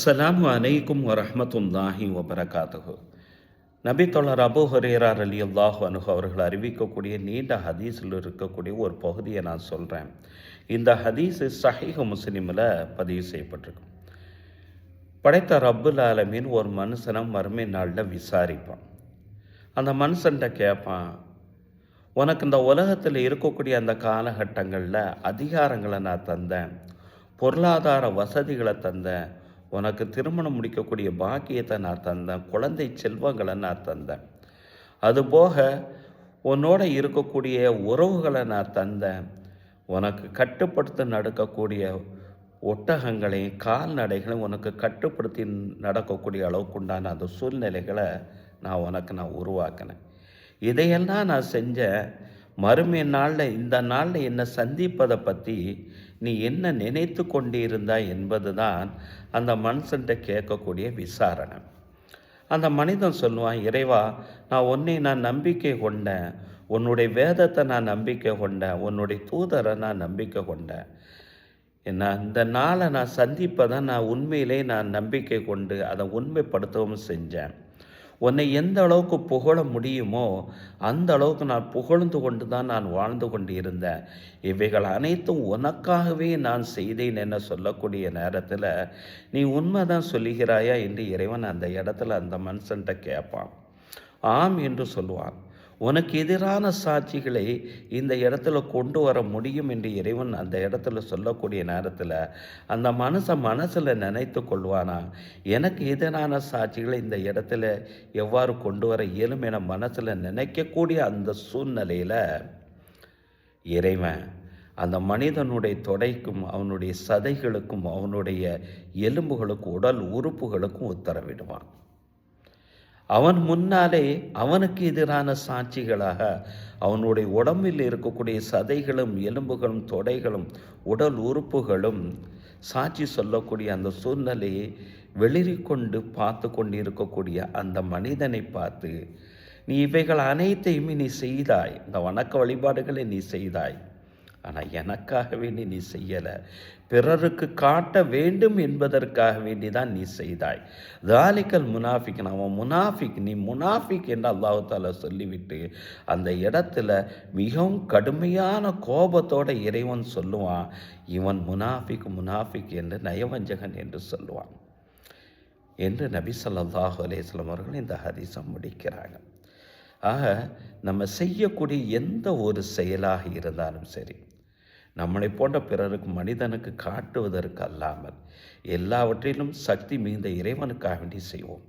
அஸ்ஸலாமு அலைக்கும் வரஹ்மத்துல்லாஹி வபரகாத்துஹு. நபி தோழர் அபூ ஹுரைரா ரலியல்லாஹு அன்ஹு அவர்கள் அறிவிக்கக்கூடிய நீண்ட ஹதீஸில் இருக்கக்கூடிய ஒரு பகுதியை நான் சொல்கிறேன். இந்த ஹதீஸு ஸஹீஹ் முஸ்லிமில் பதிவு செய்யப்பட்டிருக்கு. படைத்த ரப்புல் ஆலமீன் ஒரு மனுஷனை மறுமை நாளில் விசாரிப்பான். அந்த மனுஷன்கிட்ட கேட்பான், உனக்கு இந்த உலகத்தில் இருக்கக்கூடிய அந்த காலகட்டங்களில் அதிகாரங்களை நான் தந்தேன், பொருளாதார வசதிகளை தந்தேன், உனக்கு திருமணம் முடிக்கக்கூடிய பாக்கியத்தை நான் தந்தேன், குழந்தை செல்வங்களை நான் தந்தேன், அதுபோக உன்னோட இருக்கக்கூடிய உறவுகளை நான் தந்தேன், உனக்கு கட்டுப்படுத்தி நடக்கக்கூடிய ஒட்டகங்களையும் கால்நடைகளையும் உனக்கு கட்டுப்படுத்தி நடக்கக்கூடிய அளவுக்கு உண்டான அந்த சூழ்நிலைகளை நான் உருவாக்கினேன். இதையெல்லாம் நான் செஞ்ச மறுமை நாளில் இந்த நாளில் என்னை சந்திப்பதை பற்றி நீ என்ன நினைத்து கொண்டிருந்தாய் என்பது தான் அந்த மனுஷன்கிட்ட கேட்கக்கூடிய விசாரணை. அந்த மனிதன் சொல்லுவான், இறைவா, நான் நம்பிக்கை கொண்டேன், உன்னுடைய வேதத்தை நான் நம்பிக்கை கொண்டேன், உன்னுடைய தூதரை நான் நம்பிக்கை கொண்டேன். இந்த நாளை நான் சந்திப்பதை உண்மையிலே நம்பிக்கை கொண்டு அதை உண்மைப்படுத்தவும் செஞ்சேன். உன்னை எந்த அளவுக்கு புகழ முடியுமோ அந்த அளவுக்கு நான் புகழ்ந்து கொண்டு தான் நான் வாழ்ந்து கொண்டு இருந்தேன். இவைகள் அனைத்தும் உனக்காகவே நான் செய்தேன் என சொல்லக்கூடிய நேரத்தில் நீ உண்மைதான் சொல்லுகிறாயா என்று இறைவன் அந்த இடத்துல அந்த மனுஷன்கிட்ட கேட்பான். ஆம் என்று சொல்லுவான். உனக்கு எதிரான சாட்சிகளை இந்த இடத்துல கொண்டு வர முடியும் என்று இறைவன் அந்த இடத்துல சொல்லக்கூடிய நேரத்தில் அந்த மனசில் நினைத்து கொள்வானா, எனக்கு எதிரான சாட்சிகளை இந்த இடத்துல எவ்வாறு கொண்டு வர இயலும் என மனசில் நினைக்கக்கூடிய அந்த சூழ்நிலையில் இறைவன் அந்த மனிதனுடைய தொடைக்கும் அவனுடைய சதைகளுக்கும் அவனுடைய எலும்புகளுக்கும் உடல் உறுப்புகளுக்கும் உத்தரவிடுவான். அவன் முன்னாலே அவனுக்கு எதிரான சாட்சிகளாக அவனுடைய உடம்பில் இருக்கக்கூடிய சதைகளும் எலும்புகளும் தொடைகளும் உடல் உறுப்புகளும் சாட்சி சொல்லக்கூடிய அந்த சூழ்நிலையை வெளிரிக்கொண்டு பார்த்து கொண்டு இருக்கக்கூடிய அந்த மனிதனை பார்த்து, நீ இவைகள் அனைத்தையுமே நீ செய்தாய், இந்த வணக்க வழிபாடுகளை நீ செய்தாய், ஆனால் எனக்காக வேண்டி நீ செய்யலை, பிறருக்கு காட்ட வேண்டும் என்பதற்காக வேண்டி தான் நீ செய்தாய். தாலிக்கல் முனாஃபிக், அவன் முனாஃபிக், நீ முனாஃபிக் என்று அல்லாஹ் தஆலா சொல்லிவிட்டு அந்த இடத்துல மிகவும் கடுமையான கோபத்தோட இறைவன் சொல்லுவான், இவன் முனாஃபிக் என்று நயவஞ்சகன் என்று சொல்லுவான் என்று நபி ஸல்லல்லாஹு அலைஹி வஸல்லம் அவர்கள் இந்த ஹதீஸை முடிக்கிறாங்க. ஆக நம்ம செய்யக்கூடிய எந்த ஒரு செயலாக இருந்தாலும் சரி, நம்மளை போன்ற பிறருக்கு மனிதனுக்கு காட்டுவதற்கு அல்லாமல் எல்லாவற்றிலும் சக்தி மிகுந்த இறைவனுக்காக வேண்டி செய்வோம்.